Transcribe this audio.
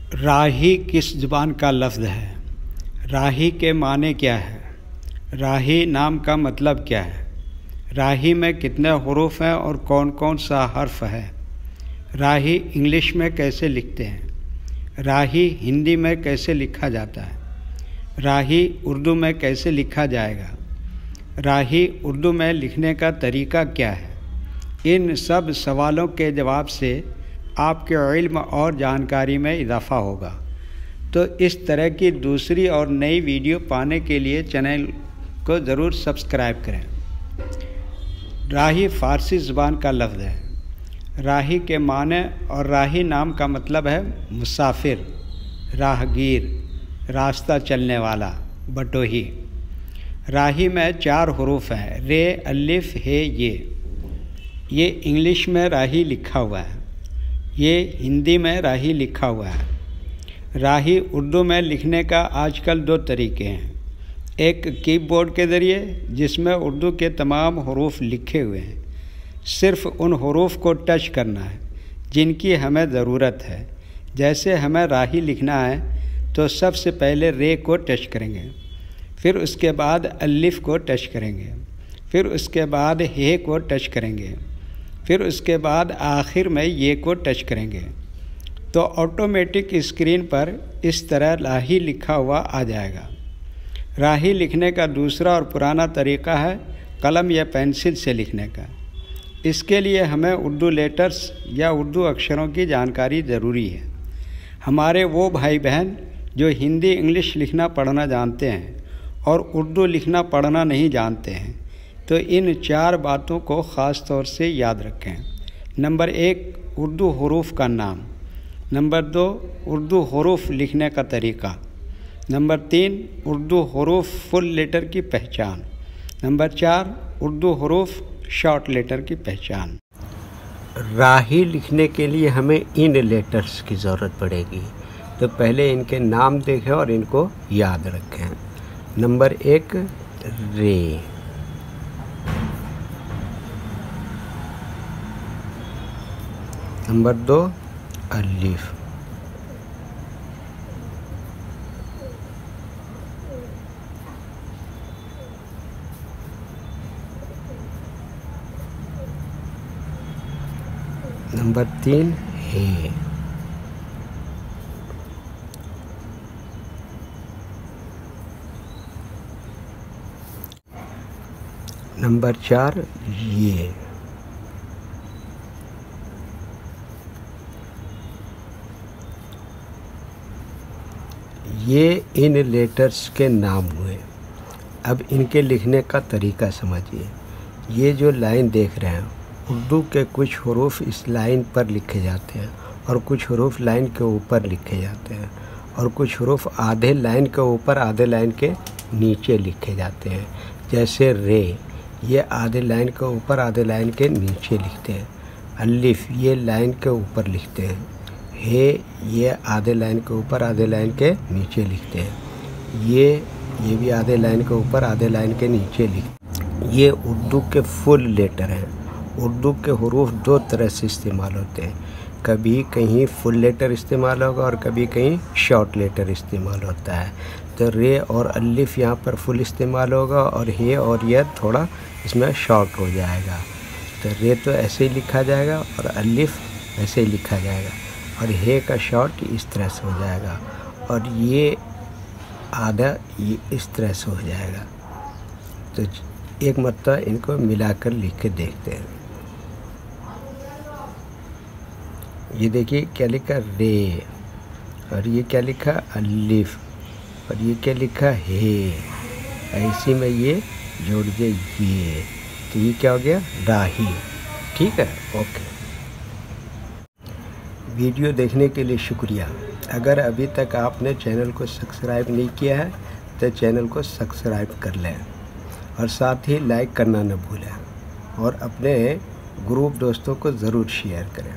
राही किस ज़ुबान का लफ्ज़ है? राही के माने क्या है? राही नाम का मतलब क्या है? राही में कितने हुरूफ हैं और कौन कौन सा हर्फ है? राही इंग्लिश में कैसे लिखते हैं? राही हिंदी में कैसे लिखा जाता है? राही उर्दू में कैसे लिखा जाएगा? राही उर्दू में लिखने का तरीका क्या है? इन सब सवालों के जवाब से आपके इल्म और जानकारी में इजाफ़ा होगा। तो इस तरह की दूसरी और नई वीडियो पाने के लिए चैनल को ज़रूर सब्सक्राइब करें। राही फ़ारसी ज़ुबान का लफ्ज़ है। राही के माने और राही नाम का मतलब है मुसाफिर, राहगीर, रास्ता चलने वाला, बटोही। राही में 4 हुरूफ हैं, रे, अलिफ, हे, ये इंग्लिश में राही लिखा हुआ है, ये हिंदी में राही लिखा हुआ है। राही उर्दू में लिखने का आजकल 2 तरीके हैं। एक कीबोर्ड के ज़रिए, जिसमें उर्दू के तमाम हुरूफ लिखे हुए हैं, सिर्फ़ उन हुरूफ को टच करना है जिनकी हमें ज़रूरत है। जैसे हमें राही लिखना है तो सबसे पहले रे को टच करेंगे, फिर उसके बाद अलिफ को टच करेंगे, फिर उसके बाद हे को टच करेंगे, फिर उसके बाद आखिर में ये को टच करेंगे तो ऑटोमेटिक स्क्रीन पर इस तरह राही लिखा हुआ आ जाएगा। राही लिखने का दूसरा और पुराना तरीका है कलम या पेंसिल से लिखने का। इसके लिए हमें उर्दू लेटर्स या उर्दू अक्षरों की जानकारी ज़रूरी है। हमारे वो भाई बहन जो हिंदी इंग्लिश लिखना पढ़ना जानते हैं और उर्दू लिखना पढ़ना नहीं जानते हैं, तो इन 4 बातों को ख़ास तौर से याद रखें। नंबर 1, उर्दू हुरूफ का नाम। नंबर 2, उर्दू हुरूफ लिखने का तरीका। नंबर 3, उर्दू हुरूफ फुल लेटर की पहचान। नंबर 4, उर्दू हुरूफ शॉर्ट लेटर की पहचान। राही लिखने के लिए हमें इन लेटर्स की ज़रूरत पड़ेगी, तो पहले इनके नाम देखें और इनको याद रखें। नंबर 1, रे। नंबर 2, अलिफ। नंबर 3, हे। नंबर 4, ये। ये इन लेटर्स के नाम हुए। अब इनके लिखने का तरीका समझिए। ये जो लाइन देख रहे हैं, उर्दू के कुछ हुरूफ इस लाइन पर लिखे जाते हैं और कुछ हुरूफ लाइन के ऊपर लिखे जाते हैं और कुछ हुरूफ आधे लाइन के ऊपर आधे लाइन के नीचे लिखे जाते हैं। जैसे रे, ये आधे लाइन के ऊपर आधे लाइन के नीचे लिखते हैं। अलिफ, ये लाइन के ऊपर लिखते हैं। हे, ये आधे लाइन के ऊपर आधे लाइन के नीचे लिखते हैं। ये भी आधे लाइन के ऊपर आधे लाइन के नीचे लिखते हैं। ये उर्दू के फुल लेटर हैं। उर्दू के हुरूफ 2 तरह से इस्तेमाल होते हैं, कभी कहीं फुल लेटर इस्तेमाल होगा और कभी कहीं शॉर्ट लेटर इस्तेमाल होता है। तो रे और अलिफ यहाँ पर फुल इस्तेमाल होगा और हे और यह थोड़ा इसमें शॉर्ट हो जाएगा। तो रे तो ऐसे ही लिखा जाएगा और अलिफ ऐसे ही लिखा जाएगा और हे का शॉर्ट इस तरह से हो जाएगा और ये आधा ये इस तरह से हो जाएगा। तो एक मरतबा इनको मिलाकर लिख के देखते हैं। ये देखिए क्या लिखा, रे, और ये क्या लिखा, अलिफ, और ये क्या लिखा, हे। ऐसे में ये जोड़ दे ये, तो ये क्या हो गया, राही। ठीक है, ओके। वीडियो देखने के लिए शुक्रिया। अगर अभी तक आपने चैनल को सब्सक्राइब नहीं किया है तो चैनल को सब्सक्राइब कर लें और साथ ही लाइक करना न भूलें और अपने ग्रुप दोस्तों को ज़रूर शेयर करें।